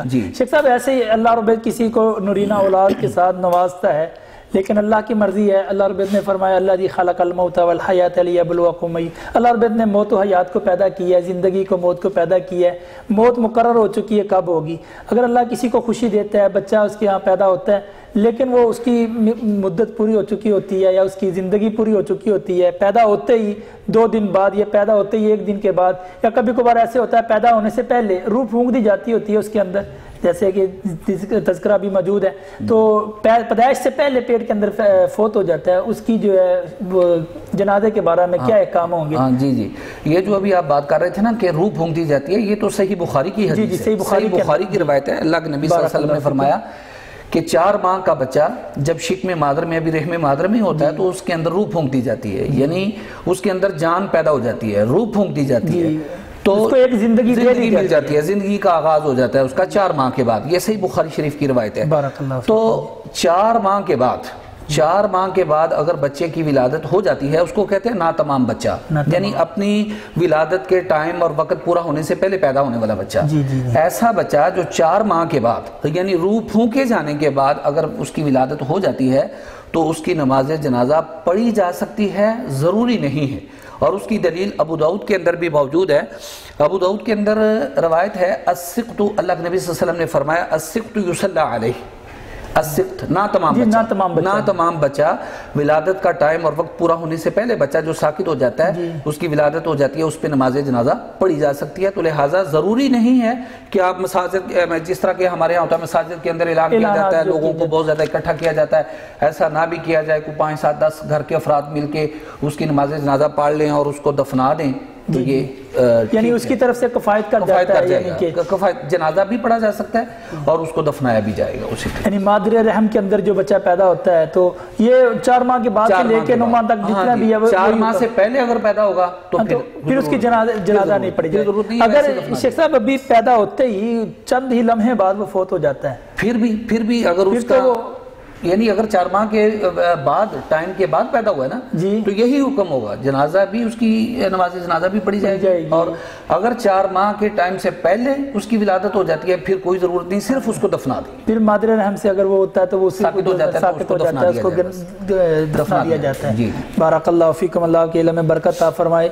جی شیخ صاحب ایسے ہی اللہ رب العزت کسی کو نورینہ اولاد کے ساتھ نوازتا ہے، لیکن اللہ کی مرضی ہے۔ اللہ رب العزت نے فرمایا اللہ الذی خلق الموت والحیات لیبلوکم، اللہ رب العزت نے موت و حیات کو پیدا کیا ہے، زندگی کو موت کو پیدا کیا ہے۔ موت مقرر ہو چکی ہے کب ہوگی۔ اگر اللہ کسی کو خوشی دیتا ہے، بچہ اس کے ہاں پیدا ہوتا ہے، لیکن وہ اس کی مدت پوری ہو چکی ہوتی ہے یا اس کی زندگی پوری ہو چکی ہوتی ہے، پیدا ہوتے ہی 2 دن بعد یا پیدا ہوتے ہی 1 دن کے بعد، یا کبھی کبھار ایسے ہوتا ہے پیدا ہونے سے پہلے روح پھونک دی جاتی ہوتی ہے اس کے اندر، جیسے کہ تذکرہ بھی موجود ہے، تو پیدائش سے پہلے پیٹ کے اندر فوت ہو جاتا ہے، اس کی جو ہے وہ جنازے کے بارے میں کیا احکام ہوں گے؟ ہاں جی یہ جو ابھی آپ بات کر رہے تھے نا کہ روح پھونک دی جاتی ہے، یہ تو صحیح بخاری کی حدیث ہے، صحیح بخاری کی روایت ہے۔ اللہ کے نبی صلی اللہ علیہ وسلم نے فرمایا کہ 4 ماہ کا بچہ جب شکم مادر میں ابھی رحم مادر میں ہوتا ہے تو اس کے اندر روح پھونک دی جاتی ہے، یعنی اس کے اندر جان پیدا ہو جاتی ہے، روح پھونک دی جاتی ہے، تو اس کو ایک زندگی مل جاتی ہے، زندگی کا آغاز ہو جاتا ہے اس کا 4 ماہ کے بعد۔ یہ صحیح بخاری شریف کی روایت ہے۔ تو 4 ماہ کے بعد اگر بچے کی ولادت ہو جاتی ہے، اس کو کہتے ہیں ناتمام بچہ، یعنی اپنی ولادت کے ٹائم اور وقت پورا ہونے سے پہلے پیدا ہونے والا بچہ۔ ایسا بچہ جو 4 ماہ کے بعد یعنی روح پھونکے جانے کے بعد اگر اس کی ولادت ہو جاتی ہے تو اس کی نماز جنازہ پڑھی جا سکتی ہے، ضروری نہیں ہے۔ اور اس کی دلیل ابو داؤد کے اندر بھی موجود ہے۔ ابو داؤد کے اندر روایت ہے السقط، اللہ کے نبی صلی اللہ علیہ وسلم نے فرمایا السقط یصلی علیہ، السقط ناتمام بچہ ولادت کا ٹائم اور وقت پورا ہونے سے پہلے بچہ جو ساقط ہو جاتا ہے، اس کی ولادت ہو جاتی ہے، اس پہ نماز جنازہ پڑھی جا سکتی ہے۔ تو لہٰذا ضروری نہیں ہے کہ آپ مساجد، جس طرح کہ ہمارے یہاں ہوتا ہے مساجد کے اندر اعلان کیا جاتا ہے، لوگوں کو بہت زیادہ اکٹھا کیا جاتا ہے، ایسا نہ بھی کیا جائے کہ 5 7 10 گھر کے افراد مل کے اس کی نماز جنازہ پڑھ لیں اور اس کو دفنا دیں، تو یہ یعنی اس کی طرف سے کفایت کر جاتا ہے، یعنی کہ جنازہ بھی پڑھا جا سکتا ہے اور اس کو دفنایا بھی جائے گا اسی طرح۔ یعنی مادر رحم کے اندر جو بچہ پیدا ہوتا ہے تو یہ 4 ماہ کے بعد سے لے کے 9 ماہ تک جتنا بھی ہے، 4 ماہ سے پہلے اگر پیدا ہوگا تو پھر اس کی جنازہ نہیں پڑی جائے گی۔ اگر شیخ صاحب ابھی پیدا ہوتے ہی چند ہی لمحے بعد وہ فوت ہو جاتا ہے، پھر بھی اگر اس کا یعنی اگر 4 ماہ کے بعد ٹائم کے بعد پیدا ہوا ہے نا تو یہی حکم ہوگا، جنازہ بھی اس کی نماز جنازہ بھی پڑھی جائے گی۔ اور اگر 4 ماہ کے ٹائم سے پہلے اس کی ولادت ہو جاتی ہے پھر کوئی ضرورت نہیں، صرف اس کو دفنا دیں۔ پھر مادر رحم سے اگر وہ ہوتا ہے تو وہ ساقط ہو جاتا ہے، اس کو دفنا دیا جاتا ہے۔ بارک اللہ فیکم، اللہ کے علم میں برکت عطا فرمائے۔